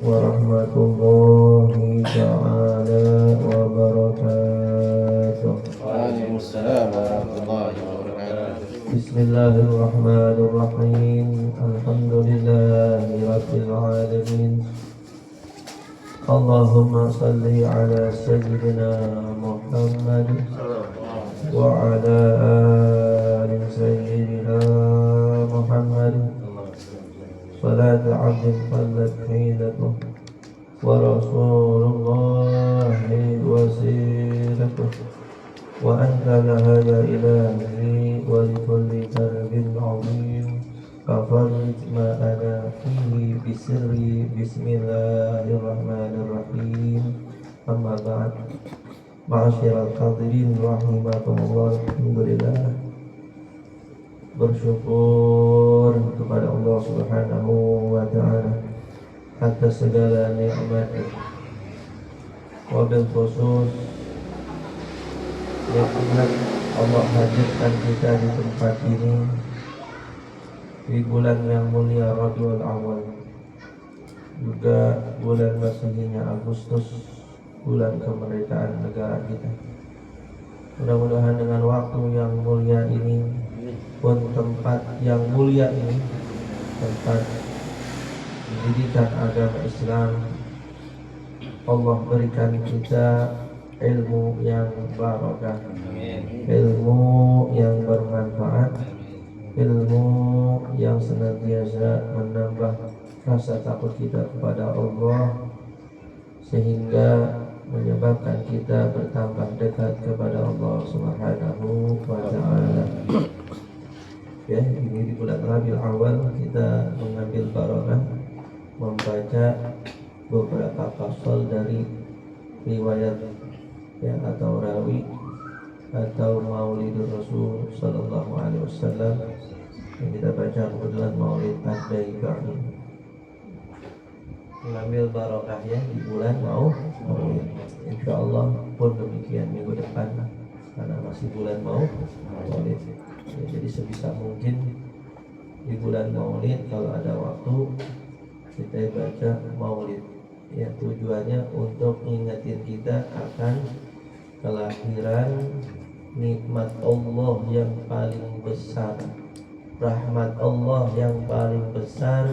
warahmatullahi ta'ala wabarakatuh. Waalaikumsalam warahmatullahi wabarakatuh. Bismillahirrahmanirrahim. Alhamdulillahi rabbil alamin. Allahumma salli ala sayyidina Muhammad wa ala ali sayyidina Muhammad. Salat abdin fallat hilatuh wa rasulullahi wasilatuh wa anta laha ya ilahi wa likulli karbin azim fafarij ma ana fihi bisirri bismillahirrahmanirrahim. Amma ba'd. Ma'asyiral hadirin rahimakumullah. Alhamdulillah, bersyukur kepada Allah Subhanahu wa ta'ala atas segala nikmat, wabil khusus nikmat Allah hadirkan kita di tempat ini di bulan yang mulia Rabiul Awal, juga bulan Masihnya Agustus, bulan kemerdekaan negara kita. Mudah-mudahan dengan waktu yang mulia ini pun tempat yang mulia ini, tempat pendidikan agama Islam, Allah berikan kita ilmu yang barokah, ilmu yang bermanfaat, ilmu yang senantiasa menambah rasa takut kita kepada Allah, sehingga menyebabkan kita bertambah dekat kepada Allah Subhanahu wa ta'ala. Ya, ini di bulan Rabiul Awal kita mengambil barokah membaca beberapa pasal dari riwayat ya, atau rawi atau Maulidur Rasul sallallahu alaihi wasallam yang kita baca kebetulan Maulid Ad-Daiba'i. Mengambil barokah ya di bulan Maulid. Insyaallah pun demikian minggu depan karena masih bulan Maulid. Ya, jadi sebisa mungkin di bulan Maulid kalau ada waktu kita baca Maulid. Ya, tujuannya untuk mengingatkan kita akan kelahiran nikmat Allah yang paling besar, rahmat Allah yang paling besar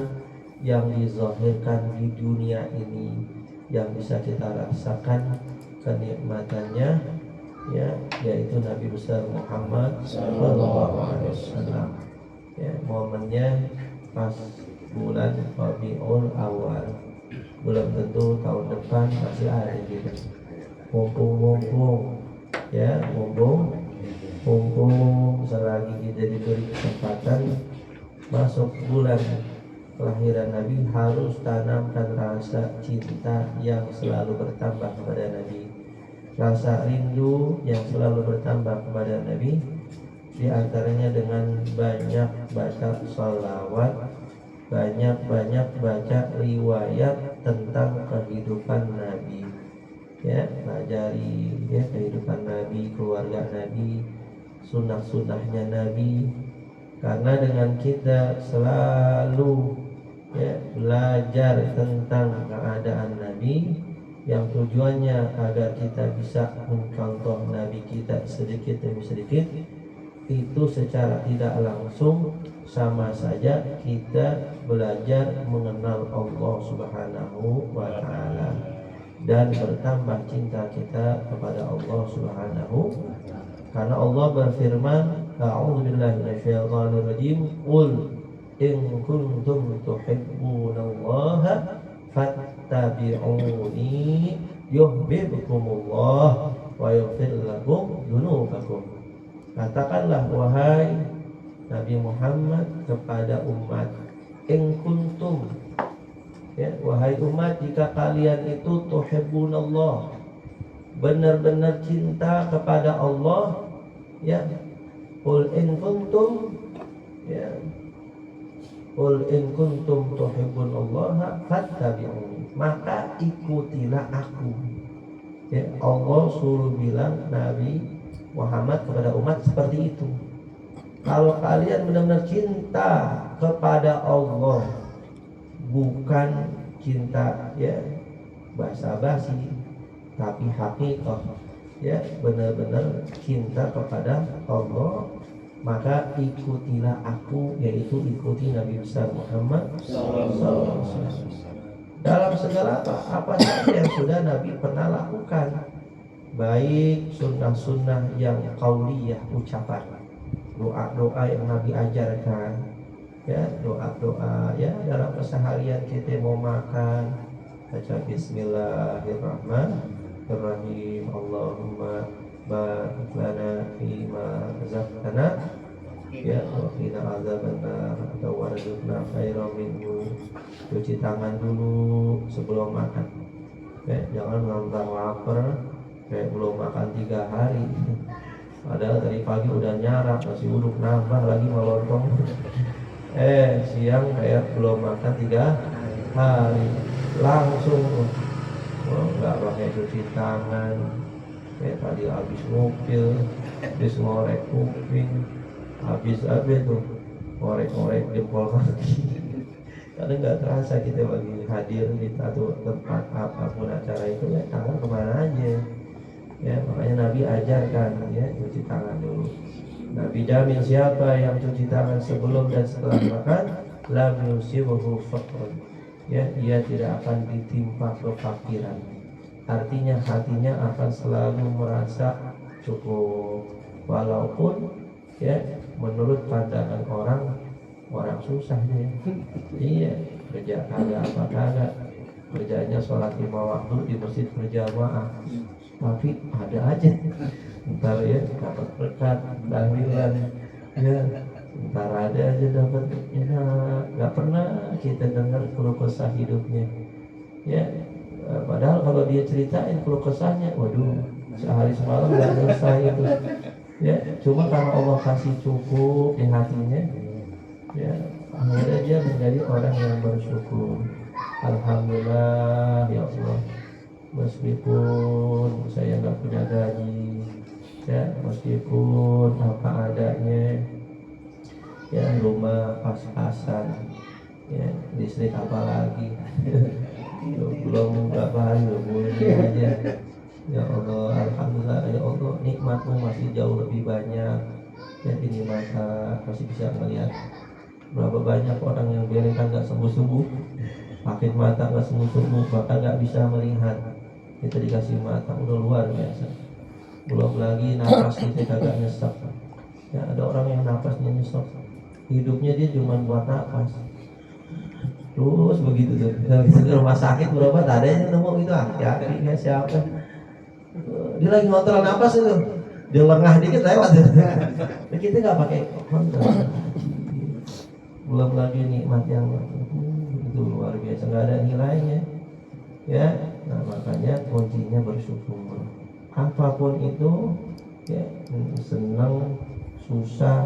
yang dizahirkan di dunia ini, yang bisa kita rasakan kenikmatannya, ya, yaitu Nabi besar Muhammad sallallahu alaihi wasallam. Ya, momennya pas bulan Rabiul Awal. Belum tentu tahun depan masih ada gitu. Mumpung ya, mumpung selagi kita diberi kesempatan masuk bulan kelahiran Nabi, harus tanamkan rasa cinta yang selalu bertambah kepada Nabi, rasa rindu yang selalu bertambah kepada Nabi, di antaranya dengan banyak baca sholawat, banyak baca riwayat tentang kehidupan Nabi, ya, pelajari ya kehidupan Nabi, keluarga Nabi, sunnah-sunnahnya Nabi. Karena dengan kita selalu ya belajar tentang keadaan Nabi, yang tujuannya agar kita bisa mencontoh Nabi kita sedikit demi sedikit, itu secara tidak langsung sama saja kita belajar mengenal Allah Subhanahu wa ta'ala dan bertambah cinta kita kepada Allah Subhanahu. Karena Allah berfirman, a'udzubillahi minasyaitonir rajim, qul in kuntum tuhibbunallaha fattabi'uni yuhibbukumullah wa yaghfir lakum dzunubakum. Katakanlah wahai Nabi Muhammad kepada umat, in kuntum, ya, wahai umat, jika kalian itu tuhibbunallah, benar-benar cinta kepada Allah, ya, qul in kuntum, ya, qul in kuntum tuhibbunallaha fattabi'uni, maka ikutilah aku. Ya, Allah suruh bilang Nabi Muhammad kepada umat seperti itu. Kalau kalian benar-benar cinta kepada Allah, bukan cinta ya basa-basi, tapi hakikat ya benar-benar cinta kepada Allah, maka ikutilah aku, yaitu ikuti Nabi besar Muhammad SAW dalam segala apa saja yang sudah Nabi pernah lakukan, baik sunnah-sunnah yang qauliyah, ucapan, doa-doa yang Nabi ajarkan, ya doa-doa ya dalam keseharian kita mau makan, baca Bismillahirrahmanirrahim, Allahumma barik lana fima razaqtana ya wa qina adzabannar, atau warzuqna khairan minhu. Cuci tangan dulu sebelum makan, jangan ngambang lapar kayak belum makan 3 hari, padahal tadi pagi udah nyarap, masih uduk nambah lagi melontong. Siang kayak belum makan 3 hari langsung nggak pakai cuci tangan, kayak tadi habis ngupil, habis ngorek kuping, habis tuh ngorek-ngorek jempol kaki. Kadang nggak terasa kita bagi hadir di satu tempat apapun acara itu, ya tangan kemana aja. Ya makanya Nabi ajarkan ya cuci tangan dulu. Nabi jamin siapa yang cuci tangan sebelum dan setelah makan, lam yusibuhu faqrun, ya ia tidak akan ditimpa kefakiran. Artinya hatinya akan selalu merasa cukup, walaupun ya menurut pandangan orang susah dia. Iya, kerja kagak apa kagak, kerjanya sholat 5 waktu di masjid berjamaah, tapi ada aja ntar ya dapat berkat tahlilan, ya ntar ada aja dapat, ya nggak pernah kita dengar keluh kesah hidupnya, ya padahal kalau dia ceritain keluh kesahnya, waduh sehari semalam nggak selesai itu, ya cuma karena Allah kasih cukup di hatinya, ya akhirnya dia menjadi orang yang bersyukur. Alhamdulillah ya Allah, meskipun saya nggak punya gaji, ya meskipun apa adanya, ya rumah pas-pasan, ya listrik apalagi belum berapa hari boleh aja. Ya Allah, alhamdulillah ya Allah, nikmatmu masih jauh lebih banyak. Ya ini mata masih bisa melihat. Berapa banyak orang yang belekan nggak sembuh-sembuh, sakit mata nggak sembuh-sembuh, bahkan nggak bisa melihat. Kita dikasih mata udah luar biasa. Belum lagi napas kita kagak nyesek. Ya ada orang yang napasnya nyesek, hidupnya dia cuma buat napas. Terus begitu tuh, di rumah sakit berapa ada yang nemu itu hati-hati kayak siapa? Dia lagi ngontrol napas itu, dia lengah dikit lewat. Kita nggak pakai kontrol. Belum lagi nikmat yang itu luar biasa, nggak ada nilainya. Ya, nah makanya kuncinya bersyukur. Apapun itu, ya senang, susah,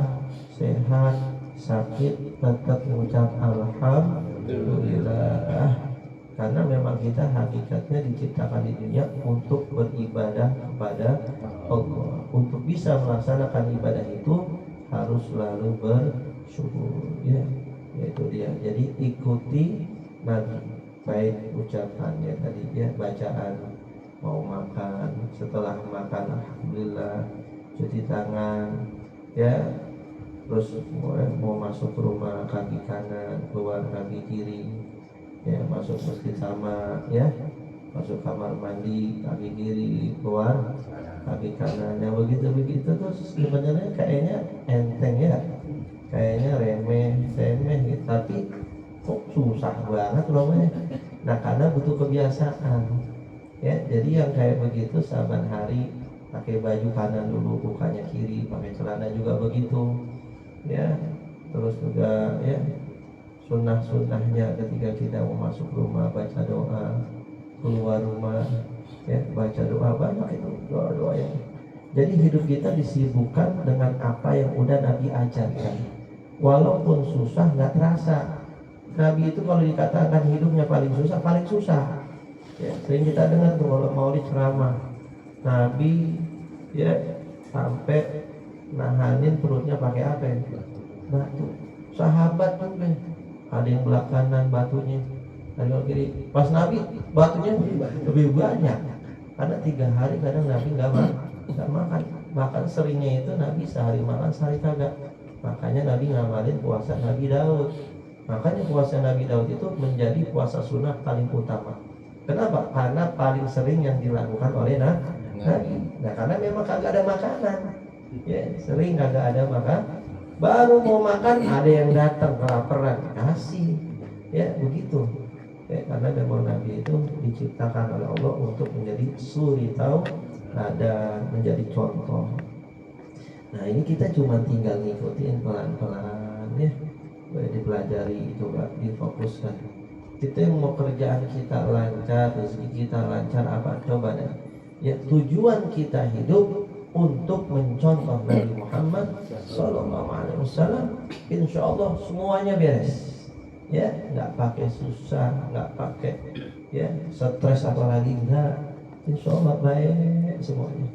sehat, sakit, tetap mengucap alhamdulillah. Karena memang kita hakikatnya diciptakan di dunia untuk beribadah kepada Allah. Untuk bisa melaksanakan ibadah itu harus selalu bersyukur, ya. Yaitu dia. Jadi ikuti Nabi, baik ucapannya tadi ya, bacaan, mau makan, setelah makan alhamdulillah, cuci tangan, ya. Terus mau masuk ke rumah kaki kanan, keluar kaki kiri, ya masuk masjid sama, ya masuk kamar mandi kaki kiri, keluar kaki kanan. Yang begitu terus sebenarnya kayaknya enteng ya, kayaknya remeh gitu, tapi kok susah banget namanya. Nah karena butuh kebiasaan, ya. Jadi yang kayak begitu saban hari pakai baju kanan dulu, bukanya kiri, pakai celana juga begitu, ya. Terus juga ya sunnah-sunnahnya ketika kita mau masuk rumah baca doa, keluar rumah ya baca doa, banyak itu doa-doa yang. Jadi hidup kita disibukkan dengan apa yang udah Nabi ajarkan. Walaupun susah nggak terasa. Nabi itu kalau dikatakan hidupnya paling susah. Ya, sering kita dengar tuh kalau mau ceramah, Nabi ya sampai nahanin perutnya pakai apa ya? Batu. Sahabat juga ada yang belakangan batunya Hari kiri. Pas Nabi batunya lebih banyak. Karena 3 hari kadang Nabi nggak makan. Bahkan seringnya itu Nabi sehari makan sehari kagak. Makanya Nabi ngamalin puasa Nabi Daud. Makanya puasa Nabi Daud itu menjadi puasa sunnah paling utama. Kenapa? Karena paling sering yang dilakukan oleh Nabi. Nah karena memang kagak ada makanan. Ya, sering kagak ada makan. Baru mau makan ada yang datang kelaparan, kasih. Ya begitu. Ya, karena memang Nabi itu diciptakan oleh Allah untuk menjadi suri dan menjadi contoh. Nah ini kita cuma tinggal ngikutin pelan-pelan ya. Boleh dipelajari itu Pak, difokuskan. Kita yang mau kerjaan kita lancar, rezeki kita lancar apa coba deh. Ya tujuan kita hidup untuk mencontoh Nabi Muhammad SAW. Insya Allah semuanya beres. Ya, nggak pakai susah, nggak pakai ya stres apalagi enggak. Insya Allah baik semuanya.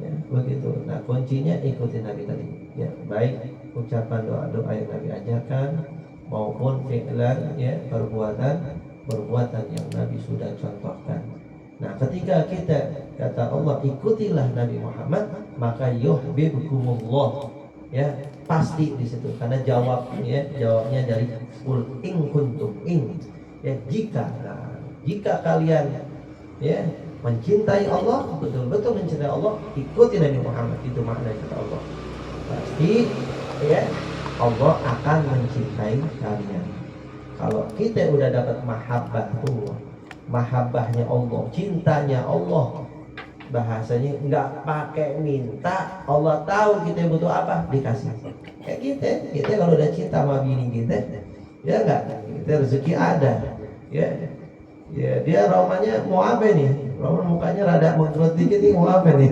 Ya, begitu. Nah, kuncinya ikuti Nabi tadi. Ya, baik ucapan doa-doa yang Nabi ajarkan maupun fi'lan ya perbuatan yang Nabi sudah contohkan. Nah, ketika kita kata Allah ikutilah Nabi Muhammad, maka yuhibbukumullah. Ya, pasti di situ karena jawabnya dari ul in kuntum ya jika kalian ya mencintai Allah, betul-betul mencintai Allah, ikuti Nabi Muhammad. Itu makna kata Allah. Pasti ya Allah akan mencintai kalian. Kalau kita udah dapat mahabbahnya Allah, cintanya Allah, bahasanya nggak pakai minta, Allah tahu kita butuh apa, dikasih. Kayak kita kalau udah cinta sama bini kita, ya nggak, kita rezeki ada, ya dia romannya mau apa nih? Roman mukanya rada mengkerut dikit nih, mau apa nih?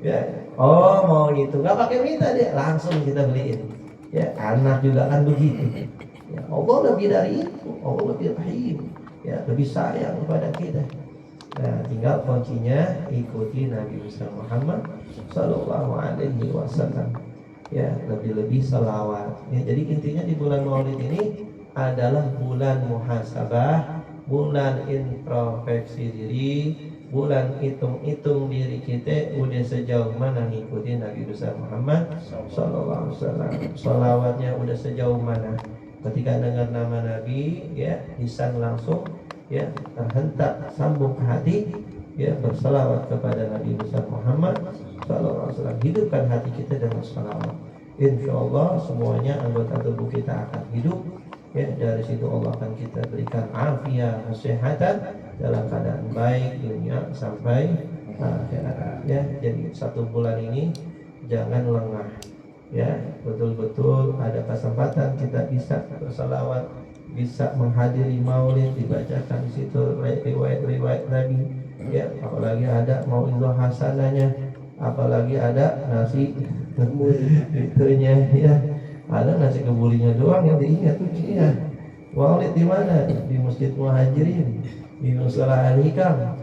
Ya, oh mau itu, nggak pakai minta dia, langsung kita beliin. Ya, anak juga kan begitu. Ya, Allah lebih dari itu, Allah lebih rahim, ya lebih sayang kepada kita. Nah, tinggal kuncinya ikuti Nabi Muhammad Sallallahu Alaihi Wasallam. Ya, lebih-lebih selawat. Ya, jadi intinya di bulan Maulid ini adalah bulan muhasabah, bulan introspeksi diri, bulan hitung-hitung diri kita udah sejauh mana ngikutin Nabi Muhammad Sallallahu Alaihi Wasallam. Selawatnya udah sejauh mana. Ketika dengar nama Nabi, ya lisan langsung ya terhentak sambung ke hati ya berselawat kepada Nabi besar Muhammad sallallahu alaihi wasallam. Hidupkan hati kita dengan selawat. Insyaallah semuanya anggota tubuh kita akan hidup ya, dari situ Allah akan kita berikan afiat kesehatan dalam keadaan baik dunia sampai akhirat ya. Jadi 1 bulan ini jangan lengah ya, betul-betul ada kesempatan kita bisa berselawat, bisa menghadiri maulid, dibacakan di situ riwayat-riwayat Nabi ya, apalagi ada mauidhah hasanahnya, apalagi ada nasi itunya ya, ada nasi kebulinya doang yang diingat ya. Maulid di mana? Di Masjid Muhajirin, di Musola Al-Hikam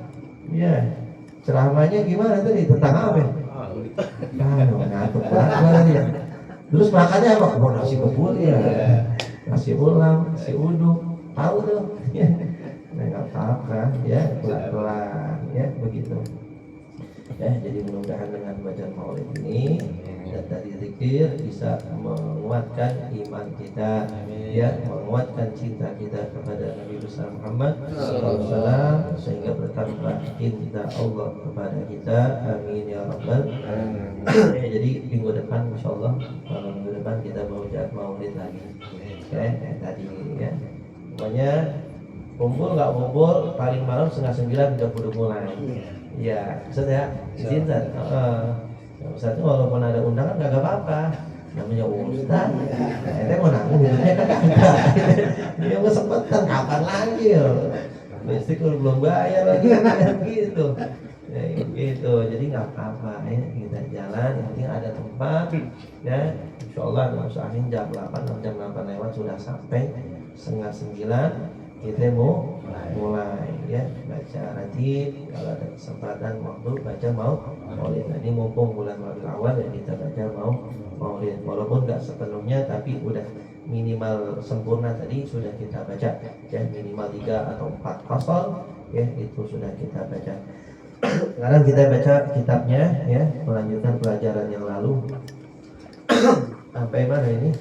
ya. Ceramahnya gimana tadi, tentang apa? Ngantuk banget ya. Terus makannya apa? Oh, nasi kebuli ya. Nasi ulam, nasi uduk, tahu tuh ya. Nah, nggak apa-apa ya, pelan-pelan ya begitu ya. Jadi mudah-mudahan dengan bacaan maulid ini dan tadi zikir bisa menguatkan iman kita ya, menguatkan cinta kita kepada Nabi besar Muhammad SAW sehingga bertambah cinta Allah kepada kita. Amin ya rabbal alamin. Ya, jadi minggu depan insyaallah minggu depan kita maulid lagi. Tadi ya, pokoknya kumpul nggak kumpul paling malam 8:30 udah mulai. Ya, Ustaz ya, izin Ustaz. Ustaz itu walaupun ada undangan nggak apa-apa. Namanya Ustaz. Kita mau nanggung hidupnya kan enggak. Dia kesempatan kapan lagi ya? Listrik belum bayar lagi gitu. Ya, gitu. Jadi nggak apa-apa ya, kita jalan. Yang penting ada tempat ya. Insyaallah usahain jam 8 atau jam 8 lewat sudah sampai, 8:30 kita mau mulai ya baca. Nanti kalau ada kesempatan waktu baca maulid. Nah, ini mumpung bulan Rabiul Awal ya, kita baca maulid walaupun nggak sepenuhnya tapi udah minimal sempurna tadi sudah kita baca ya, minimal 3 atau 4 fasal ya, itu sudah kita baca. Sekarang kita baca kitabnya ya, melanjutkan pelajaran yang lalu. Sampai mana ini?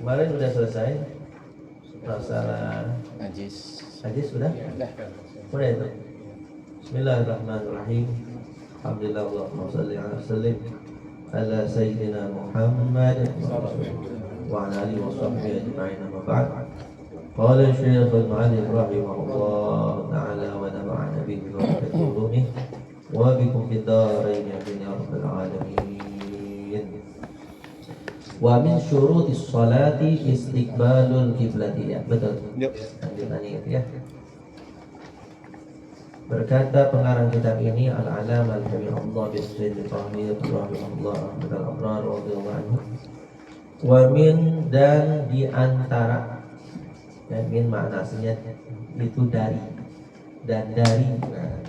Kemarin sudah selesai masalah Najis. hadis sudah? Sudah itu. Bismillahirrahmanirrahim. Alhamdulillah, Allahumma shalli ala sallim ala sayyidina Muhammad wa ala alihi wa sahbihi ajma'in, amma ba'd. Qala Syekh al-Mu'allif rahimahullah ta'ala wa nafa'ana bihi wa bi ulumihi wa bikum fid dharain ya rabbal alamin. Wa min syurutis salati istiqbalul kiblati, ya betul. Lanjutannya itu ya. Berkata pengarang kitab ini al-alama al-habibullah bis-sayyid al-tahmid rahimahullah bil abrar radhiyallahu anhu. Wa min, dan di antara, ya, min maknanya itu dari, dan dari. Nah,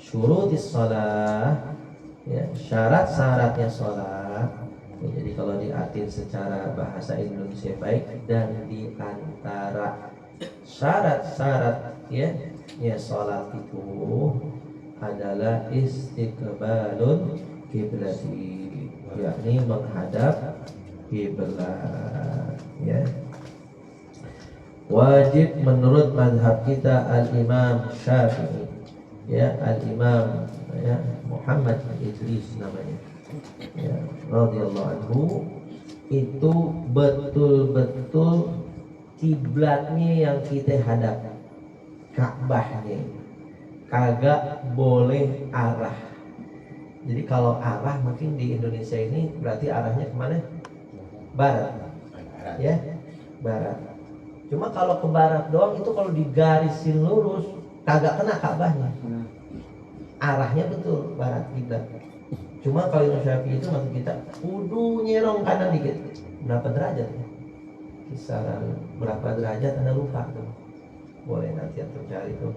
syurutis shalah, ya, syarat-syaratnya shalat. Jadi kalau diartikan secara bahasa Indonesia baik, dan di antara syarat-syarat ya salat itu adalah istiqbalun kiblati, yakni menghadap kiblat ya. Wajib menurut mazhab kita al-Imam Syafi'i ya, al-Imam ya, Muhammad bin Idris namanya ya, radhiyallahu anhu, itu betul-betul kiblatnya yang kita hadap, Ka'bahnya, kagak boleh arah. Jadi kalau arah mungkin di Indonesia ini berarti arahnya kemana? Barat ya, barat. Cuma kalau ke barat doang itu kalau digarisin lurus kagak kena Ka'bahnya, arahnya betul barat kiblat. Cuma kalau Imam Syafi'i itu maksud kita kudu nyerong kanan dikit. Berapa derajat ya? Kisaran berapa derajat Anda lupa tuh. Boleh nanti antum cari tuh.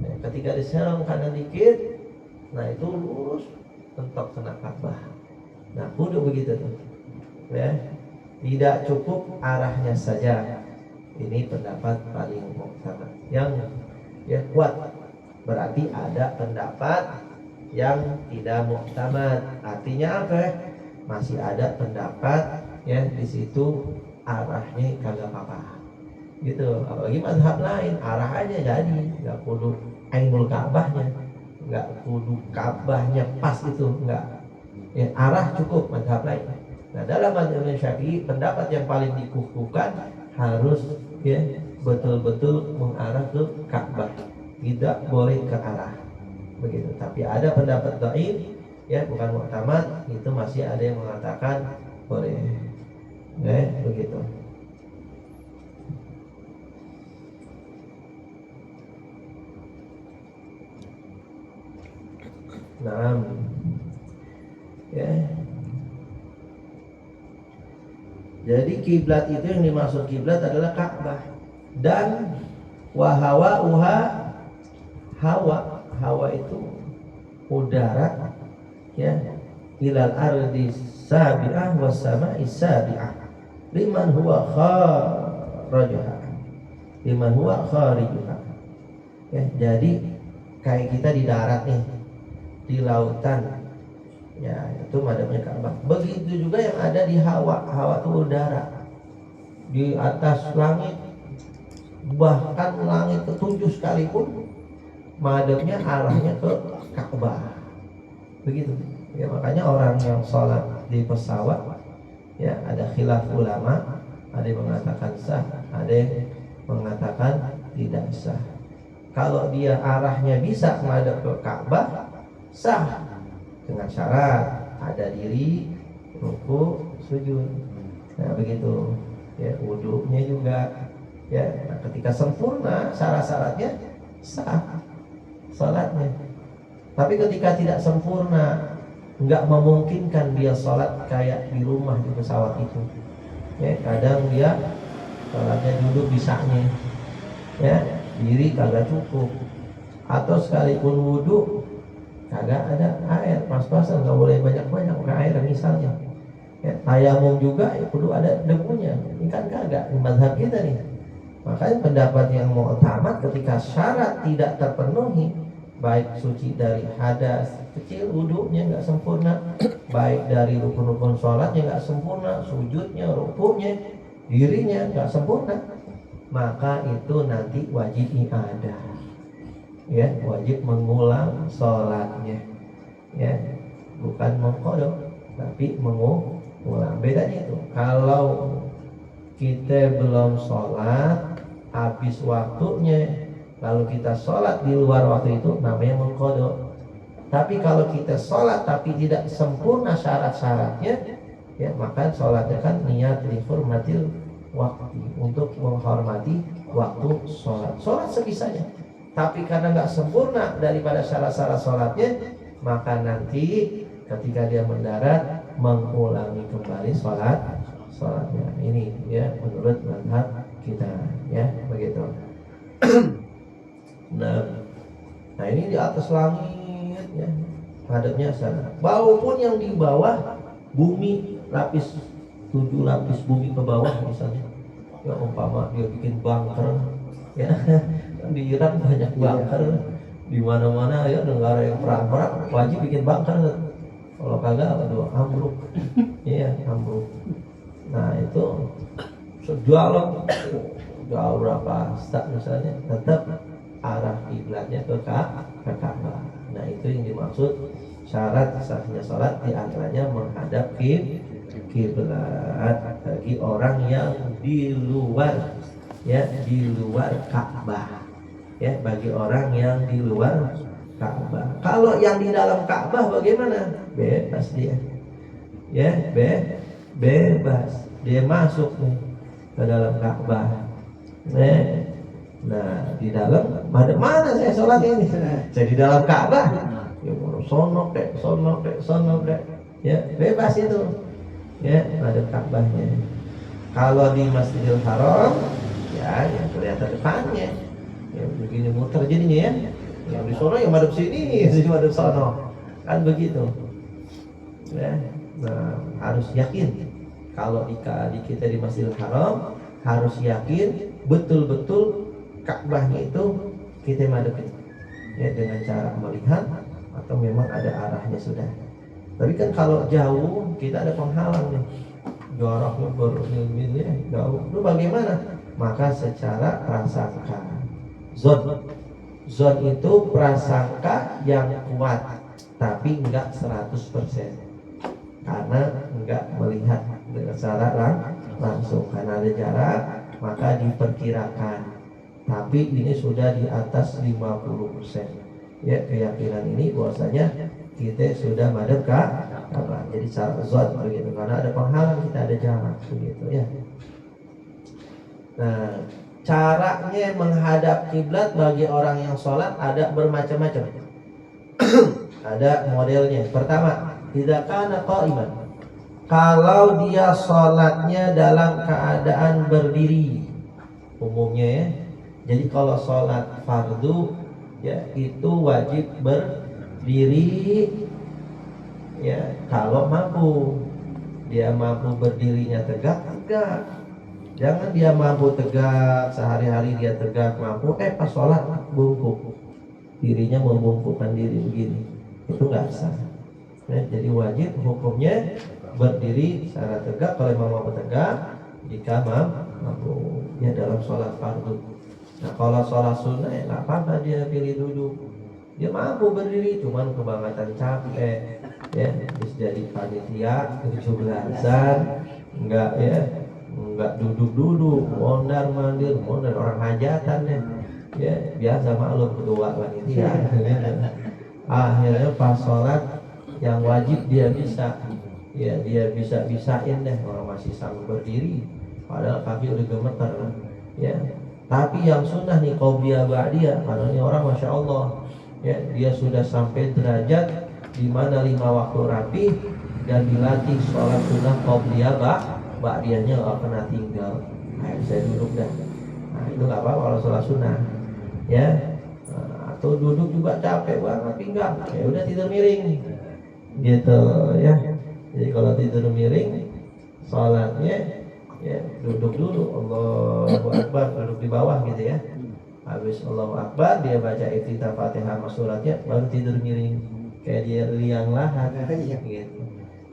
Nah, ketika diserong kanan dikit, nah itu lurus mentok kena Ka'bah. Nah, kudu begitu tuh. Ya. Tidak cukup arahnya saja. Ini pendapat paling utama. Yang ya kuat. Berarti ada pendapat yang tidak muktamad. Artinya apa? Masih ada pendapat ya di situ arahnya kagak apa-apa. Gitu. Apalagi mazhab lain arah aja jadi, nggak kudu ainul Ka'bahnya, nggak kudu Ka'bahnya pas itu, nggak. Ya, arah cukup mazhab lain. Nah, dalam mazhab Syafi'i pendapat yang paling dikukuhkan harus ya betul-betul mengarah ke Ka'bah, tidak boleh ke arah. Begitu. Tapi ada pendapat dhaif ya, bukan muktamad, itu masih ada yang mengatakan boleh. Begitu. Nah, ya. Jadi kiblat itu yang dimaksud kiblat adalah Ka'bah, dan wahawauha, hawa itu udara ya, ilal ardi sabi'ah was sama'i sabi'ah liman huwa kharajuha, liman huwa kharijuha ya. Jadi kayak kita di darat nih, di lautan ya, itu madhabnya Ka'bah. Begitu juga yang ada di hawa itu udara, di atas langit, bahkan langit ketujuh sekalipun madhabnya arahnya ke Ka'bah. Begitu ya, makanya orang yang sholat di pesawat ya ada khilaf ulama, ada yang mengatakan sah, ada yang mengatakan tidak sah. Kalau dia arahnya bisa menghadap ke Ka'bah, sah, dengan syarat ada diri, ruku, sujud. Nah begitu ya, wudunya juga ya. Nah, ketika sempurna syarat-syaratnya sah salatnya. Tapi ketika tidak sempurna, nggak memungkinkan dia salat kayak di rumah di pesawat itu ya. Kadang dia salatnya duduk bisanya ya, diri kagak cukup, atau sekalipun wudhu kagak ada air, pas-pasan, nggak boleh banyak-banyak pakai air misalnya. Ya, tayamum juga ya kudu ada debunya, ini kan kagak di mazhab kita nih. Makanya pendapat yang mu'tamad ketika syarat tidak terpenuhi, baik suci dari hadas kecil, wudhunya nggak sempurna, baik dari rukun-rukun sholatnya nggak sempurna, sujudnya, rukuknya, dirinya nggak sempurna, maka itu nanti wajib i'adah, ya, wajib mengulang sholatnya, ya, bukan mengqadha tapi mengulang. Bedanya itu kalau kita belum sholat habis waktunya, lalu kita sholat di luar waktu, itu namanya mengqadha. Tapi kalau kita sholat tapi tidak sempurna syarat-syaratnya, ya, maka sholatnya kan niat li hurmatil waktu, untuk menghormati waktu sholat. Sholat sebisanya, tapi karena nggak sempurna daripada syarat-syarat sholatnya, maka nanti ketika dia mendarat mengulangi kembali sholatnya. Ini ya menurut mazhab kita, ya, begitu. Nah ini di atas langit, ya, hadapnya sana. Walaupun yang di bawah bumi, lapis 7 lapis bumi ke bawah misalnya, ya, umpama dia bikin bunker, ya, di Iran banyak bunker, di mana-mana ya, negara yang perang-perang wajib bikin bunker. Kalau kagak, aduh, ambruk, iya, ambruk. Nah itu sejauh berapa stad misalnya, tetap arah kiblatnya ke Ka'bah. Nah itu yang dimaksud syarat sahnya sholat, diantaranya menghadap kiblat bagi orang yang di luar, ya, di luar Ka'bah, ya, bagi orang yang di luar Ka'bah. Kalau yang di dalam Ka'bah bagaimana? Bebas dia, ya, bebas dia masuk nih ke dalam Ka'bah. Nah di dalam mana saya sholat ini? Saya di dalam Ka'bah. Ya, sono kek, ya, bebas itu, ya, ada Ka'bahnya. Kalau di Masjidil Haram, ya, yang kelihatan depannya, ya, begini muter jadinya, ya. Yang di sono yang madep sini, sini madep sono, kan begitu. Ya, nah, harus yakin kalau di kita di Masjidil Haram, harus yakin betul-betul Ka'bahnya itu kita madepin, ya, dengan cara melihat atau memang ada arahnya sudah. Tapi kan kalau jauh kita ada penghalang nih, jaraknya bermil-mil, ya, jauh. Itu bagaimana? Maka secara prasangka, zon itu prasangka yang kuat, tapi enggak 100%. Karena enggak melihat secara langsung, karena ada jarak, maka diperkirakan. Tapi ini sudah di atas 50%. Ya, keyakinan ini bahwasanya kita sudah madhab Ka'bah. Jadi secara zon begitu, karena ada penghalang, kita ada jarak begitu, ya. Nah, caranya menghadap kiblat bagi orang yang sholat ada bermacam-macam. Ada modelnya. Pertama, tidak kana qa'iman. Kalau dia sholatnya dalam keadaan berdiri, umumnya, ya. Jadi kalau sholat fardu, ya, itu wajib berdiri, ya, kalau mampu. Dia mampu berdirinya tegak. Jangan dia mampu tegak, sehari-hari dia tegak mampu, pas sholat bungkuk, dirinya membungkukkan diri begini, itu nggak sah. Ya, jadi wajib hukumnya berdiri secara tegak kalau memang mampu tegak, jika mampu, ya, dalam sholat fardu. Nah kalau sholat sunnah, ya nggak apa-apa dia pilih duduk. Dia mampu berdiri, cuman kebangetan capek, ya, bisa jadi panitia 17-an, enggak, ya, enggak duduk-duduk, mondar-mandir orang hajatan, ya, biasa maklum kedua panitia. Akhirnya pas sholat yang wajib dia bisa, ya, dia bisa-bisain deh, orang masih sanggup berdiri, padahal kaki udah gemeter, ya. Tapi yang sunnah nih, qobliyah ba'diyah, karena ini orang masya Allah, ya, dia sudah sampai derajat di mana 5 waktu rapi dan dilatih sholat sunnah qobliyah ba'diyahnya nggak pernah tinggal. Nah, saya duduk dah. Nah itu nggak apa-apa kalau sholat sunnah. ya. Atau duduk juga capek banget pinggang, ya udah tidur miring gitu ya. Jadi kalau tidur miring sholatnya ya duduk dulu, Allahu Akbar, duduk di bawah gitu ya. Habis Allahu Akbar dia baca iftitah Fatihah sama suratnya, baru tidur miring kayak dia liang lahat gitu.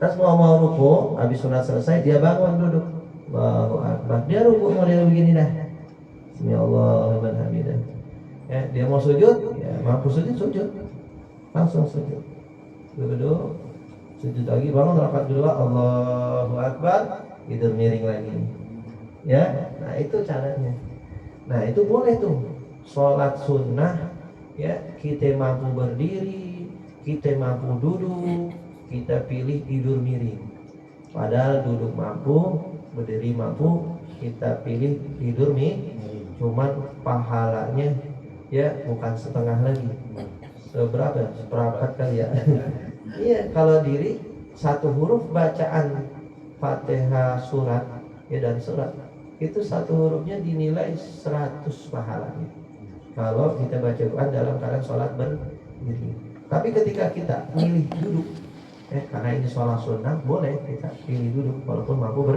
Terus mau ruku, habis surat selesai dia bangun duduk, Allahu Akbar, dia ruku model begini dah, Bismillahirrahmanirrahim hamidah. Ya, dia mau sujud, ya mampu sujud, langsung sujud, duduk, sujud lagi, bangun rakaat kedua, Allahu Akbar, tidur miring lagi. Ya, nah itu caranya. Nah itu boleh tuh, sholat sunnah, ya kita mampu berdiri, kita mampu duduk, kita pilih tidur miring. Padahal duduk mampu, berdiri mampu, kita pilih tidur miring. Cuman pahalanya ya bukan setengah lagi, seberapa? Seperempat kali ya. Iya, kalau diri satu huruf bacaan Fatihah surat ya, dari surat itu satu hurufnya dinilai 100 pahalanya. Kalau kita baca Quran dalam keadaan sholat berdiri. Tapi ketika kita pilih duduk, karena ini sholat sunnah, boleh kita pilih duduk walaupun mampu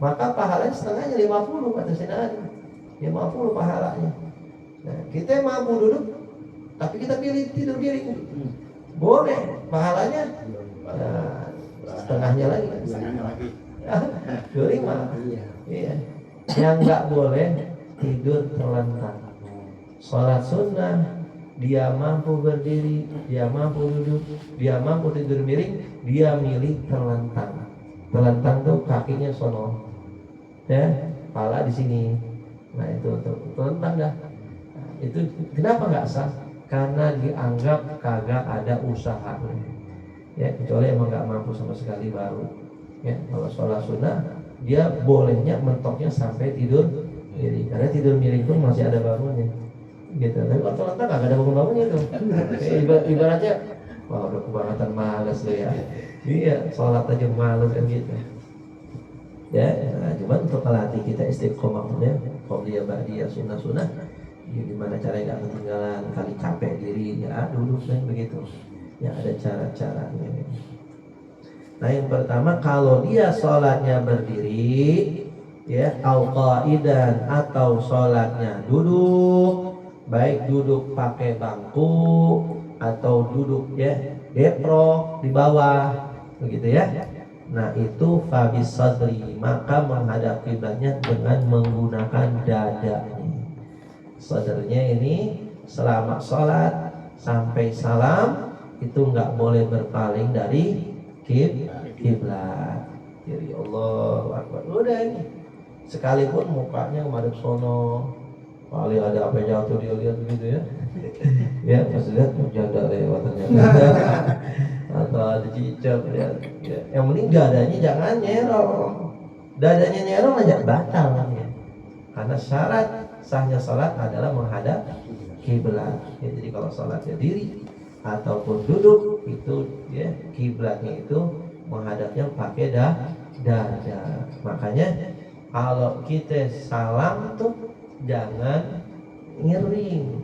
maka pahalanya setengahnya 50 kata Sayyidina Ali. 50 pahalanya. Nah, kita mampu duduk, tapi kita pilih tidur miring, boleh pahalanya setengahnya lagi. 25. Iya. Yang nggak boleh tidur terlentang. Sholat sunnah, dia mampu berdiri, dia mampu duduk, dia mampu tidur miring, dia milih terlentang. Terlentang tuh kakinya sono, ya, kepala di sini. Nah itu terlentang dah. Itu kenapa nggak sah? Karena dianggap kagak ada usaha, ya, kecuali emang nggak mampu sama sekali baru. Ya, kalau sholat sunnah dia bolehnya mentoknya sampai tidur miring, karena tidur miring pun masih ada bangunnya, gitu. Tapi kalau terlentang nggak ada bangun-bangunnya tuh. Ibaratnya, wah udah kebangetan malas lo ya. Iya, sholat aja malas kan gitu. Ya, nah, cuman untuk melatih kita istiqomah ya, qobliyah ba'diyah sunnah-sunnah. Ya, gimana caranya nggak ketinggalan, kali capek diri ya duduk dan begitu. Ya ada cara-caranya. Nah yang pertama, kalau dia sholatnya berdiri, ya au qaidan, atau sholatnya duduk, baik duduk pakai bangku atau duduk ya deprok di bawah, begitu ya. Nah itu fabis sadri, maka menghadap kiblatnya dengan menggunakan dadanya. Sadarnya ini selama sholat sampai salam itu nggak boleh berpaling dari kiblat. Jadi Allah Akbar. Udah ini. Sekalipun mukanya madep sono, paling ada apa jatuh dia lihat begitu ya. Ya pas lihat janda lewat ternyata. Atau ada cicak ya. Yang penting dadanya jangan nyerong. Dadanya nyerong aja batal ya. Karena syarat sahnya salat adalah menghadap kiblat. Ya, jadi kalau salatnya diri ataupun duduk itu ya kiblatnya itu menghadapnya pakai dada. Makanya kalau kita salam tuh jangan ngiring.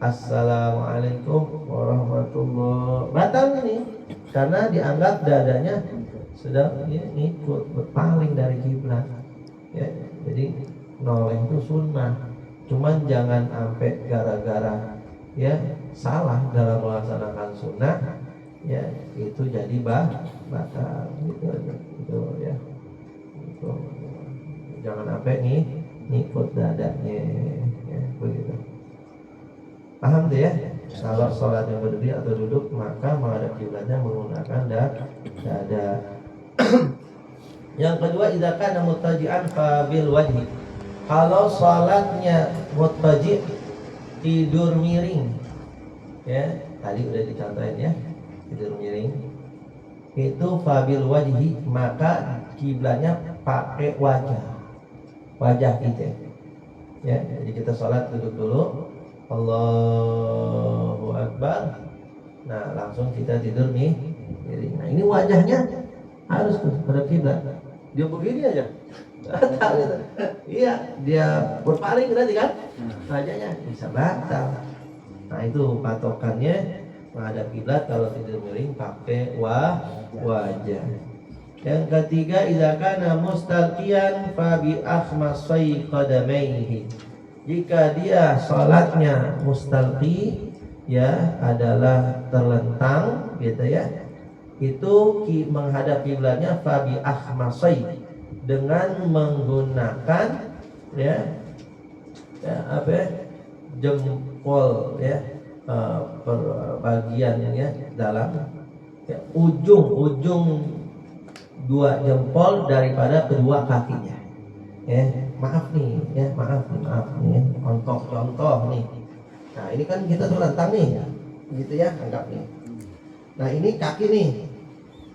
Assalamualaikum warahmatullahi. Batal ini karena dianggap dadanya sudah ya, ikut berpaling dari kiblat. Ya, jadi noleh itu sunnah. Cuman jangan sampai gara-gara ya salah dalam melaksanakan sunnah ya itu jadi batal gitu ya. Gitu. Jangan sampai ngikut dadanya ya, begitu. Paham tuh ya? Kalau sholat yang berdiri atau duduk maka menghadap kiblatnya menggunakan dada. Yang kedua, idza kana muttaji'an fa bil wajhi. Kalau sholatnya muttaji' tidur miring, ya tadi udah dicontohin ya, tidur miring itu fabil wajhi, maka kiblatnya pakai wajah kita. Ya, jadi kita sholat duduk dulu, Allahu Akbar. Nah langsung kita tidur miring. Nah ini wajahnya harus tuh pada kiblat. Dia begini aja, Batal itu. Iya, dia berpaling berarti kan? Wajahnya bisa batal. Nah itu patokannya menghadap kiblat kalau tidur miring pakai wajah. Yang ketiga, idza kana mustalqiyan fa bi akhmasai qadamaihi. Jika dia salatnya mustalqi ya adalah terlentang gitu ya. Itu menghadap kiblatnya fa bi akhmasai dengan menggunakan jempol bagian dalam ujung dua jempol daripada kedua kakinya. Maaf nih contoh nih. Nah ini kan kita terlentang nih gitu ya, anggap nih. Nah ini kaki nih.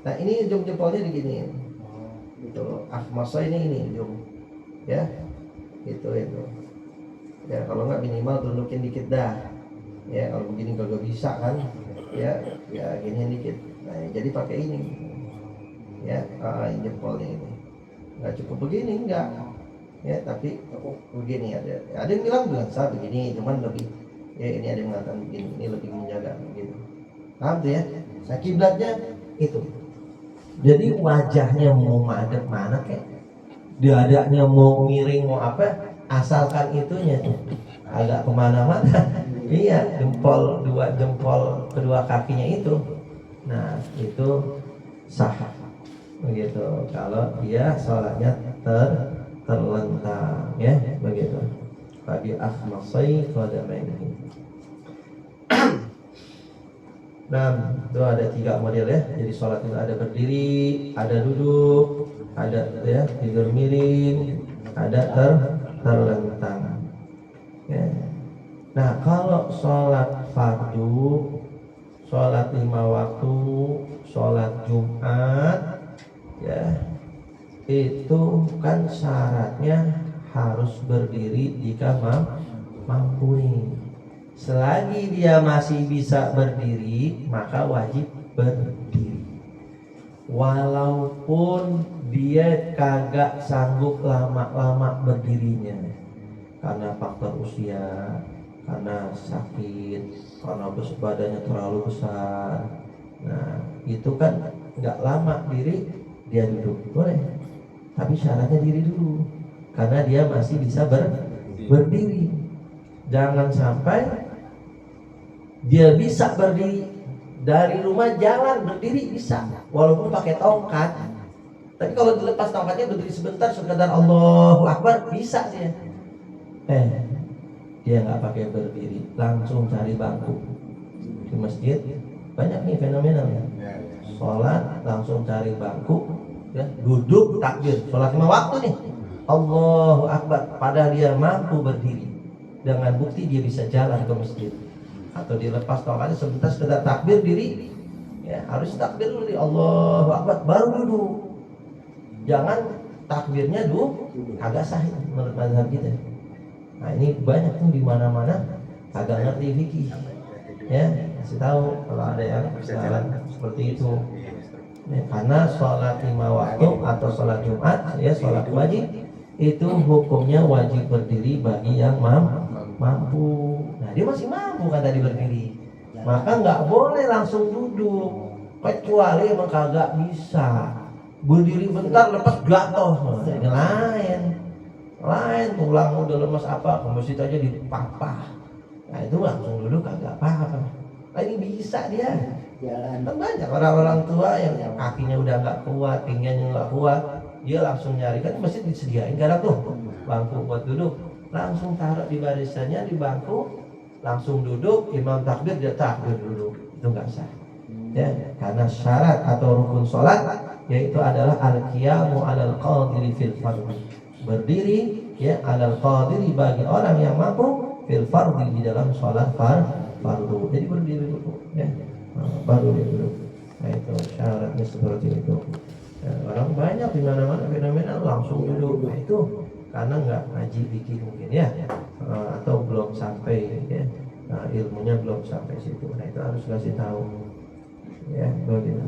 Nah ini ujung jempolnya diginiin gitu. Masa ini ujung ya itu ya. Kalau nggak minimal tundukin dikit dah ya. Kalau begini kagak bisa kan ya gini dikit. Nah jadi pakai ini ya, jempolnya ini nggak cukup begini enggak ya, tapi begini ada yang bilang saya begini, cuman lebih ya ini ada yang mengatakan begini, ini lebih menjaga gitu. Paham tuh ya? Nah kiblatnya itu. Jadi wajahnya mau madep mana kayak dadanya mau miring mau apa, asalkan itunya tuh agak kemana-mana. Iya, dua jempol kedua kakinya itu. Nah itu sah begitu kalau dia sholatnya terlentang ya begitu. Fabi akhmasai qadamaihi. Nah, itu ada 3 model ya. Jadi sholat itu ada berdiri, ada duduk, ada ya tidur miring, ada terlentang. Ya. Nah, kalau sholat fardu, sholat 5 waktu, sholat Jumat, ya itu kan syaratnya harus berdiri jika mampu nih. Selagi dia masih bisa berdiri, maka wajib berdiri. Walaupun dia kagak sanggup lama-lama berdirinya, karena faktor usia, karena sakit, karena badannya terlalu besar. Nah, itu kan nggak lama diri, dia duduk boleh. Tapi syaratnya diri dulu, karena dia masih bisa berdiri. Jangan sampai dia bisa berdiri dari rumah jalan berdiri bisa, walaupun pakai tongkat. Tapi kalau dilepas tongkatnya berdiri sebentar sekedar Allahu Akbar bisa dia. Dia nggak pakai berdiri, langsung cari bangku di masjid. Banyak nih fenomenalnya. Sholat langsung cari bangku, ya, duduk takbir. Sholat 5 waktu nih, Allahu Akbar. Padahal dia mampu berdiri. Dengan bukti dia bisa jalan ke masjid. Atau dilepas tongkatnya sebentar sekedar takbir diri, ya harus takbir dulu di Allahu Akbar baru duduk. Jangan takbirnya dulu agak sahih menurut mazhab kita. Nah ini banyak tuh di mana-mana agak ngerti fikih, ya kasih tahu kalau ada yang jalan seperti itu. Ya, karena sholat 5 waktu atau sholat Jumat, ya sholat wajib itu hukumnya wajib berdiri bagi yang mampu. Nah dia masih mampu kan tadi berdiri, maka nggak boleh langsung duduk, kecuali emang kagak bisa berdiri bentar lepas jatuh. Ini lain tulang udah lemas apa ke masjid aja dipapah. Nah itu langsung duduk kagak apa-apa. Nah ini bisa dia jalan. Kan banyak orang-orang tua yang kakinya udah nggak kuat, pinggangnya nggak kuat, dia langsung nyari, kan masjid disediain kadang tuh bangku buat duduk, langsung taruh di barisannya di bangku, langsung duduk, imam takbir dia takbir dulu. Itu nggak sah ya, karena syarat atau rukun sholat yaitu adalah al-qiyamu alal qadiri fil fardhi, berdiri ya alal qadiri bagi orang yang mampu fil fardhi di dalam sholat fardu. Jadi berdiri dulu ya, baru dia duduk. Nah itu syaratnya seperti itu ya, orang banyak di mana-mana fenomenal langsung duduk. Nah itu karena nggak ngaji fikih mungkin ya, atau belum sampai ya, ilmunya belum sampai situ. Nah itu harus kasih tahu ya begitu.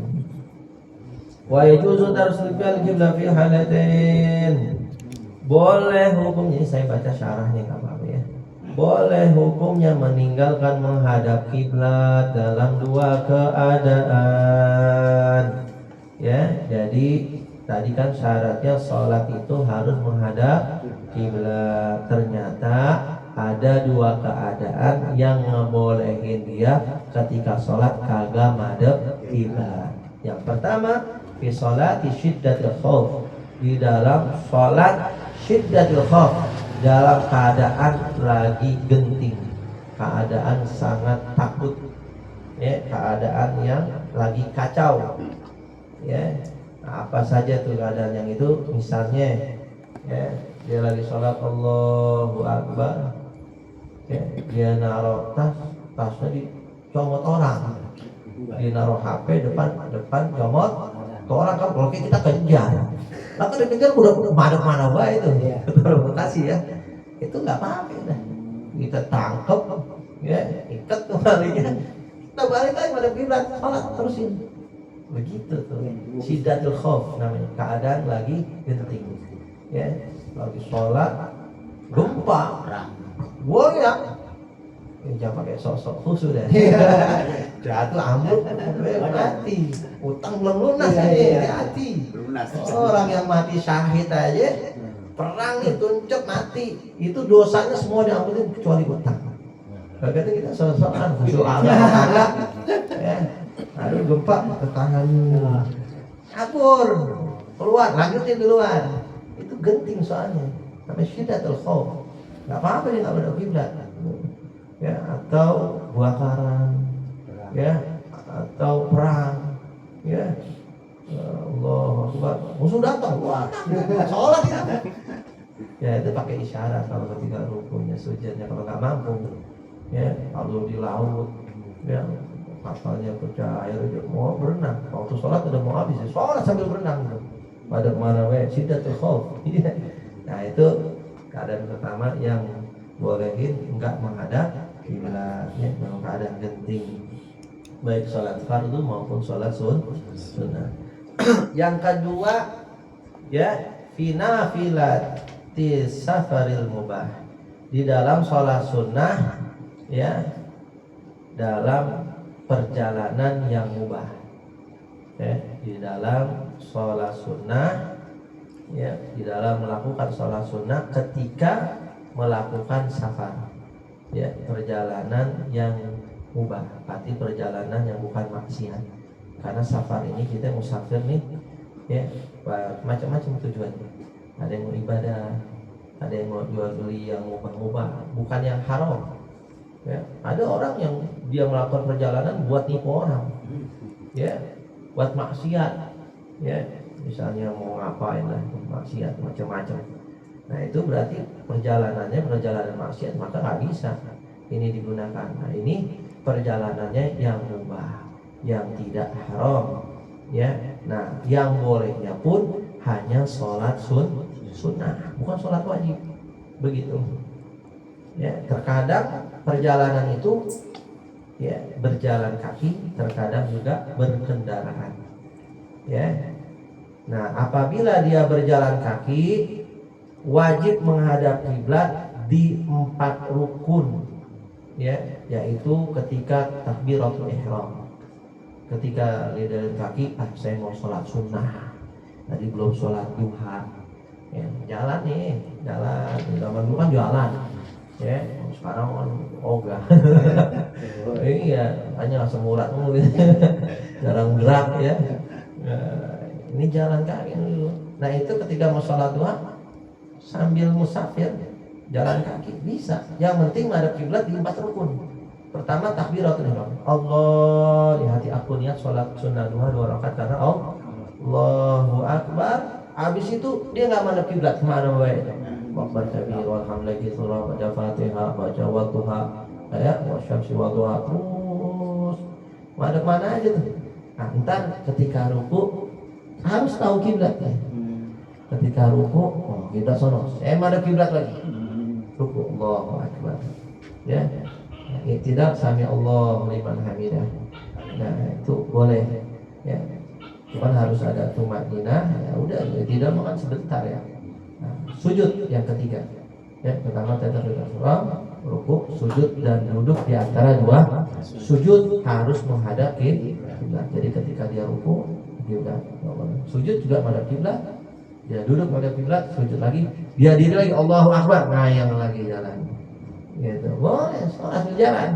Wa yajuzu tarsul qiblah fi halatain. Boleh hukumnya, ini saya baca syarahnya nggak apa-apa ya. Boleh hukumnya meninggalkan menghadap kiblat dalam dua keadaan. Ya, jadi tadi kan syaratnya sholat itu harus menghadap kiblat. Ternyata ada dua keadaan yang ngebolehin dia ketika sholat kagak madep kiblat. Yang pertama, fi sholati syiddatil khauf, di dalam sholat syiddatil khauf, dalam keadaan lagi genting, keadaan sangat takut, ya, keadaan yang lagi kacau, ya. Nah, apa saja tuh keadaan yang itu? Misalnya, ya, dia lagi sholat Allahu Akbar, ya, dia naruh tasnya dicomot orang, dia naruh HP depan comot orang, kan kalau kita kejar. Maka dikejar udah mana-mana baik itu, provokasi ya, itu nggak apa-apa dah. Kita tangkep, ya, ikat kembalinya, kita balik lagi pada kiblat, sholat terusin. Begitu tuh, syiddatul khauf namanya, keadaan lagi genting, ya, lagi sholat, gempa, goyang, jangan pakai sosok khusus deh. Jatuh ambruk, mati, utang belum lunas ini, hati. Orang yang mati syahid aja, perang dituncep mati, itu dosanya semua diambilin kecuali utang. Kata kita sosokan khusyuk Allah, ya. Aduh gempa ketahan, kabur, keluar, lanjutin keluar. Itu genting soalnya, namanya syiddatul khauf. Nggak apa-apa dia nggak benar kiblat, ya, atau kebakaran, ya, atau perang, ya. Allah Akbar, musuh datang, wah, sholat ya. Ya itu pakai isyarat kalau ketika rukunya, sujudnya, kalau nggak mampu, ya, kalau di laut, ya, kapalnya pecah air, mau berenang, waktu sholat udah mau habis, ya, sholat sambil berenang, pada kemana we, syiddatul khauf. Nah itu keadaan pertama yang bolehin enggak menghadap kiblat, ya, dalam keadaan genting, baik sholat fardu maupun sholat sunnah. Yang kedua, ya, fina filati safaril mubah, di dalam sholat sunnah, ya, dalam perjalanan yang mubah, ya, di dalam sholat sunnah, ya, di dalam melakukan sholat sunnah ketika melakukan safar, ya, perjalanan yang mubah, arti perjalanan yang bukan maksiat. Karena safar ini kita musafir nih, ya, macam-macam tujuannya. Ada yang mau ibadah, ada yang mau jual beli yang mubah-mubah, bukan yang haram. Ya, ada orang yang dia melakukan perjalanan buat nipu orang, ya, buat maksiat, ya, misalnya mau ngapain lah, maksiat macam-macam. Nah itu berarti perjalanan maksiat, maka nggak bisa ini digunakan. Nah ini perjalanannya yang mubah, yang tidak haram, ya. Nah yang bolehnya pun hanya sholat sunnah, bukan sholat wajib, begitu. Ya, terkadang perjalanan itu, ya, berjalan kaki, terkadang juga berkendaraan, ya. Nah apabila dia berjalan kaki, wajib menghadap kiblat di 4 rukun, ya, yaitu ketika takbiratul ihram, ketika dia jalan kaki, saya mau sholat sunnah, tadi belum sholat duha, ya, jalan zaman dulu kan jalan, ya, sekarang kan ogah. Iya, hanya semurat mulu, jarang gerak, ya. Ini jalan kaki dulu. Nah itu ketika mau sholat duha sambil musafir jalan kaki bisa. Yang penting menghadap kiblat di 4 rukun. Pertama takbiratul ihram, Allah, di hati aku niat sholat sunnah duha 2 rakaat karena Allahu Akbar. Habis itu dia nggak menghadap kiblat, kemana wae. Akbar kabir walhamdulillahi surah, baca Fatihah, baca wadduha, ya, wasyamsi wadduha, terus menghadap mana aja tuh. Nah, ntar ketika ruku harus tahu kiblat, ya. Ketika ruku, kita sono, menghadap kiblat lagi. Ruku Allahu Akbar, ya. Tidak sami Allahu liman hamidah. Nah itu boleh, ya. Cuman harus ada tumakninah, ya udah, tidak makan sebentar, ya. Nah, sujud yang ketiga. Ya, pertama takbiratul ihram, rukuk, sujud dan duduk di antara dua sujud harus menghadap kiblat. Jadi ketika dia rukuk kiblat, sujud juga menghadap kiblat, dia duduk menghadap kiblat, sujud lagi, dia diri lagi Allahu Akbar, nah yang lagi jalan. Gitu. Boleh sholat berjalan.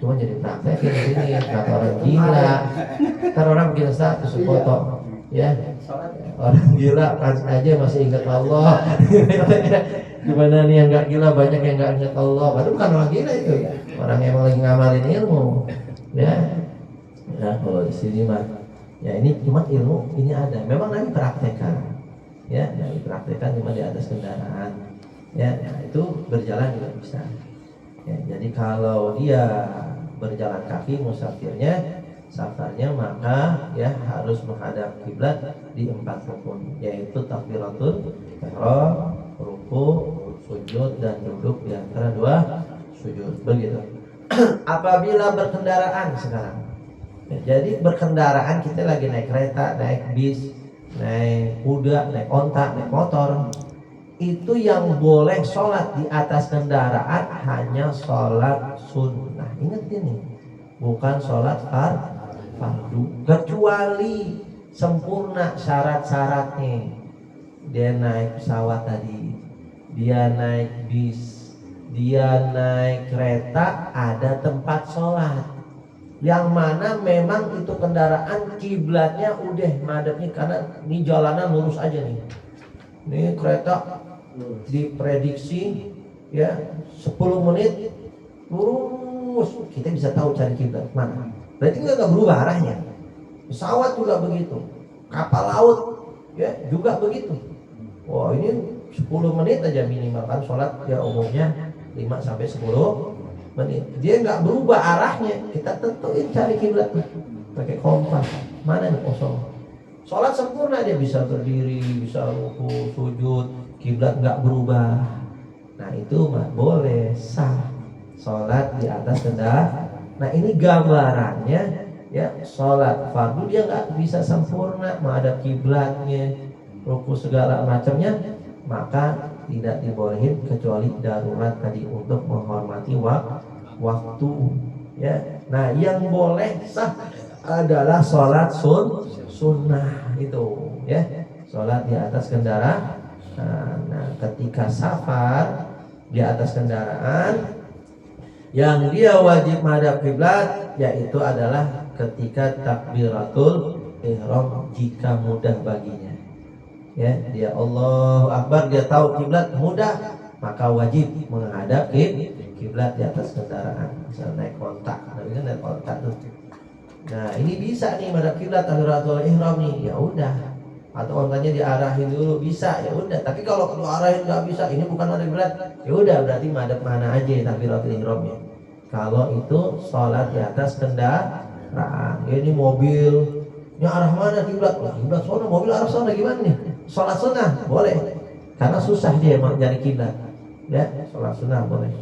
Cuma jadi praktekin di sini kata orang gila. Kan orang bikin status foto, ya. Orang gila aja masih ingat Allah. Gimana nih yang nggak gila, banyak yang nggak ingat Allah. Padahal bukan orang gila itu, orang yang lagi ngamalin ilmu, ya. Nah kalau di sini mah, ya ini cuma ilmu ini ada. Memang Nabi praktekkan, ya. Nabi praktekkan cuma di atas kendaraan, ya. Nah, itu berjalan juga bisa. Ya, jadi kalau dia berjalan kaki musafirnya, safarnya, maka ya harus menghadap kiblat di 4 rukun, yaitu takbiratul ihram, rukuk, sujud dan duduk di antara dua sujud. Begitu. Apabila berkendaraan sekarang, ya, jadi berkendaraan kita lagi naik kereta, naik bis, naik kuda, naik onta, naik motor. Itu yang boleh sholat di atas kendaraan hanya sholat sunnah. Ingat ini, bukan sholat fardu. Kecuali sempurna syarat-syaratnya. Dia naik pesawat tadi, dia naik bis, dia naik kereta, ada tempat sholat. Yang mana memang itu kendaraan kiblatnya udah madepnya, karena ini jalanan lurus aja nih. Ini kereta diprediksi ya 10 menit lurus, kita bisa tahu cari kiblat mana. Berarti nggak berubah arahnya. Pesawat juga begitu, kapal laut ya juga begitu. Wah ini 10 menit aja minimal kan sholat ya, umumnya 5 sampai 10 menit. Dia nggak berubah arahnya, kita tentuin cari kiblat pakai kompas mana nih kosong. Sholat sempurna, dia bisa berdiri, bisa ruku, sujud, kiblat nggak berubah. Nah itu mah boleh sah sholat di atas kendaraan. Nah ini gambarannya ya, sholat fardu dia nggak bisa sempurna menghadap kiblatnya, ruku segala macamnya, maka tidak dibolehin kecuali darurat tadi untuk menghormati waktu ya. Nah yang boleh sah adalah sholat sunnah itu ya, sholat di atas kendaraan. Nah, ketika safar di atas kendaraan, yang dia wajib menghadap kiblat yaitu adalah ketika takbiratul ihram jika mudah baginya. Ya, dia Allahu Akbar, dia tahu kiblat mudah, maka wajib menghadap kiblat di atas kendaraan. Misal naik kontak, naik kontak tuh. Nah, ini bisa nih menghadap kiblat takbiratul ihram nih, ya udah. Atau ontanya diarahin dulu bisa, ya udah. Tapi kalau diarahin nggak bisa, ini bukan menghadap kiblat, ya udah berarti menghadap mana aja takbiratul ihramnya. Kalau itu sholat di atas kendaraan, ini mobil, ini arah mana kiblat? Kiblat sana, mobil arah sana, gimana nih? Sholat sunnah boleh, karena susah dia mencari kiblat. Ya, sholat sunnah boleh.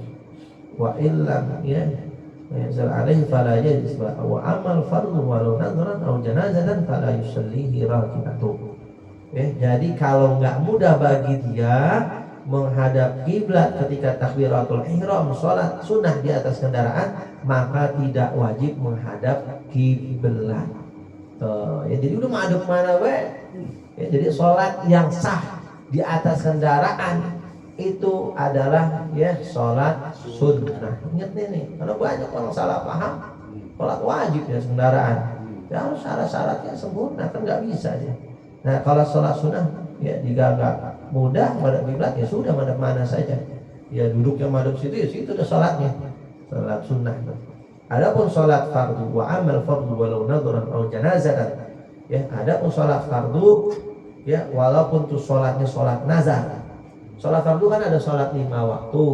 Wa illam ya yazal alaihi fala yajlis wa amal fardhu walau nadhran aw janazatan fala yusallihi rakibatu. Jadi kalau nggak mudah bagi dia menghadap kiblat ketika takbiratul ihram sholat sunnah di atas kendaraan, maka tidak wajib menghadap kiblat. Ya jadi udah menghadap mana ya, jadi sholat yang sah di atas kendaraan itu adalah ya sholat sunnah. Ingat nih, karena banyak orang salah paham sholat wajib ya kendaraan. Ya harus syarat-syaratnya sempurna, kan nggak bisa dia. Nah kalau sholat sunnah ya jika nggak mudah madhab kiblat ya sudah madhab mana saja. Ya duduknya madhab situ ya situ udah sholatnya, sholat sunnah. Adapun sholat fardu wa amal fardu walau nadhran aw janazatan. Ya adapun sholat fardu ya walaupun tuh sholatnya sholat nazar. Sholat fardu kan ada sholat 5 waktu,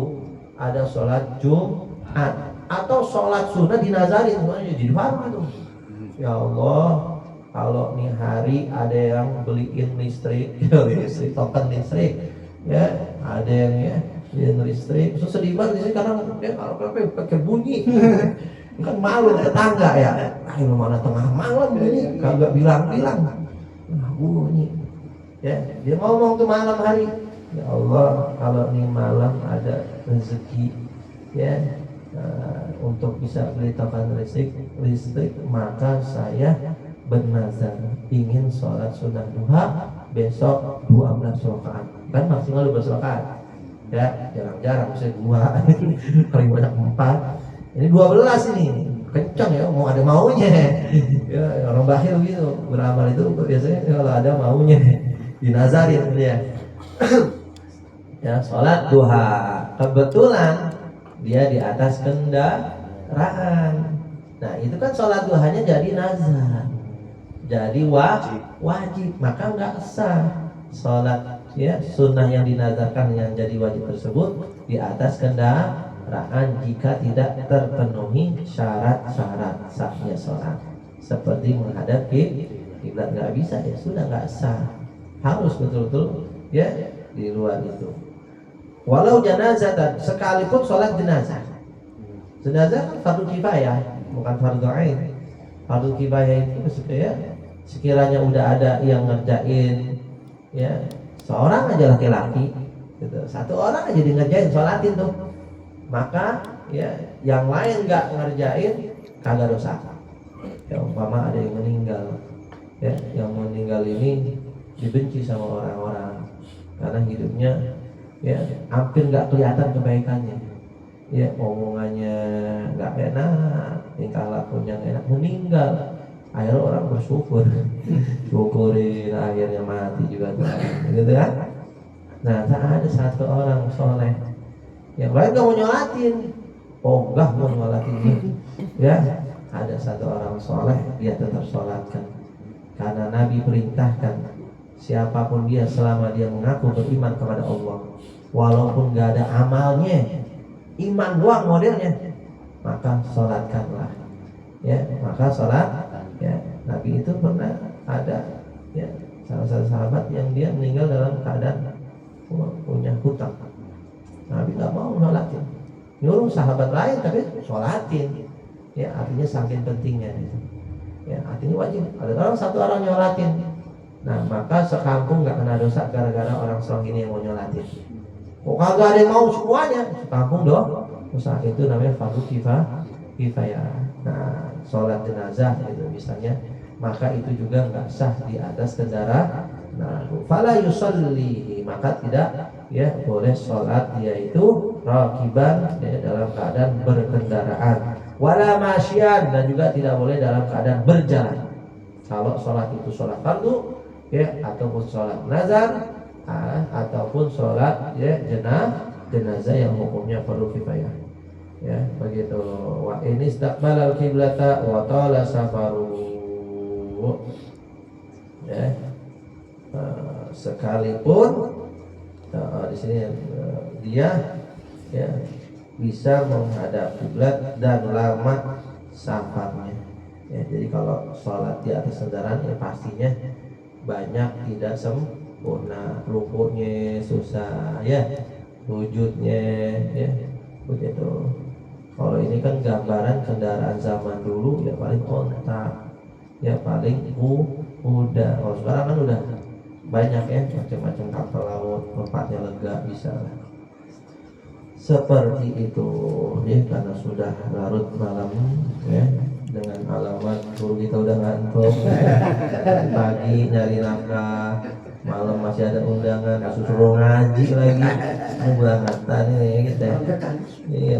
ada sholat Jumat, atau sholat sunnah dinazarin semuanya jadi fardu itu. Ya Allah, kalau nih hari ada yang beliin listrik, token listrik, ya ada yang ya beliin listrik, terus sedih banget di sini karena dia kalau pakai bunyi, kan malu tetangga ya. Ini mana tengah malam ini, kagak bilang-bilang, bunyi. Ya, dia ngomong tuh malam hari, ya Allah, kalau nih malam ada rezeki ya untuk bisa beli token listrik, maka saya bernazar ingin sholat sunnah duha besok 12 rakaat. Kan maksimal 12 rakaat. Ya, jarang-jarang saya 2 paling banyak 4. Ini 12 ini. Kencang ya, mau ada maunya. Ya, orang bakhil gitu. Beramal itu biasanya kalau ada maunya dinazarin dia. Ya, sholat duha. Kebetulan dia di atas kendaraan. Nah, itu kan sholat duhanya jadi nazar. Jadi wajib, maka nggak sah sholat ya sunnah yang dinazarkan yang jadi wajib tersebut di atas kendaraan jika tidak terpenuhi syarat-syarat sahnya sholat, seperti menghadap kiblat nggak bisa, ya sudah nggak sah, harus betul-betul ya di luar itu. Walau jenazah, sekalipun sholat jenazah kan fardu kifayah, bukan fardu ain. Fardu kifayah itu maksudnya sekiranya udah ada yang ngerjain ya seorang aja laki-laki gitu, satu orang aja di ngerjain sholatin tuh, maka ya yang lain nggak ngerjain kagak dosa. Ya umpama ada yang meninggal ya, yang meninggal ini dibenci sama orang-orang karena hidupnya ya hampir nggak kelihatan kebaikannya, ya omongannya nggak enak, tingkah lakunya nggak enak, meninggal. Akhirnya orang bersyukur, syukurin akhirnya mati juga tuh, gitu kan? Nah, tak ada satu orang soleh, yang lain nggak mau nyolatin, oh enggak mau nyolatin, ya ada satu orang soleh dia tetap sholatkan, karena Nabi perintahkan siapapun dia selama dia mengaku beriman kepada Allah, walaupun nggak ada amalnya, iman doang modelnya, maka sholatkanlah, ya maka sholat. Ya, Nabi itu pernah ada ya salah satu sahabat yang dia meninggal dalam keadaan punya hutang. Nabi nggak mau sholatin, nyuruh sahabat lain tapi sholatin. Ya artinya saking pentingnya itu. Ya artinya wajib. Ada orang satu orang nyolatin. Nah maka sekampung nggak kena dosa gara-gara orang seorang ini yang mau nyolatin. Kok kagak ada yang mau semuanya? Sekampung doh. Dosa itu namanya fardu kifayah. Nah, sholat jenazah itu misalnya, maka itu juga nggak sah di atas kendaraan. Nah, fala yusalli, maka tidak ya boleh sholat dia itu rakiban ya, dalam keadaan berkendaraan, wala masyian, dan juga tidak boleh dalam keadaan berjalan. Kalau sholat itu sholat fardu ya, ataupun sholat nazar, ataupun sholat ya jenazah yang hukumnya fardu kifayah. Ya begitu. Wa ini istaqbalal qiblata wa tala safaru, ya sekalipun di sini dia ya bisa menghadap kiblat dan lama safarnya ya. Jadi kalau sholat di atas kendaraan ya pastinya banyak tidak sempurna, rukuknya susah ya, wujudnya ya begitu. Kalau ini kan gambaran kendaraan zaman dulu ya paling onta, ya paling kuda. Kalau sekarang kan udah banyak ya macam-macam kapal laut, tempatnya lega bisa. Seperti itu ya, karena sudah larut malam ya, dengan alamat guru kita udah ngantuk, pagi nyari nafkah, malam masih ada undangan, suruh ngaji lagi, berangkatan ini kita. Iya.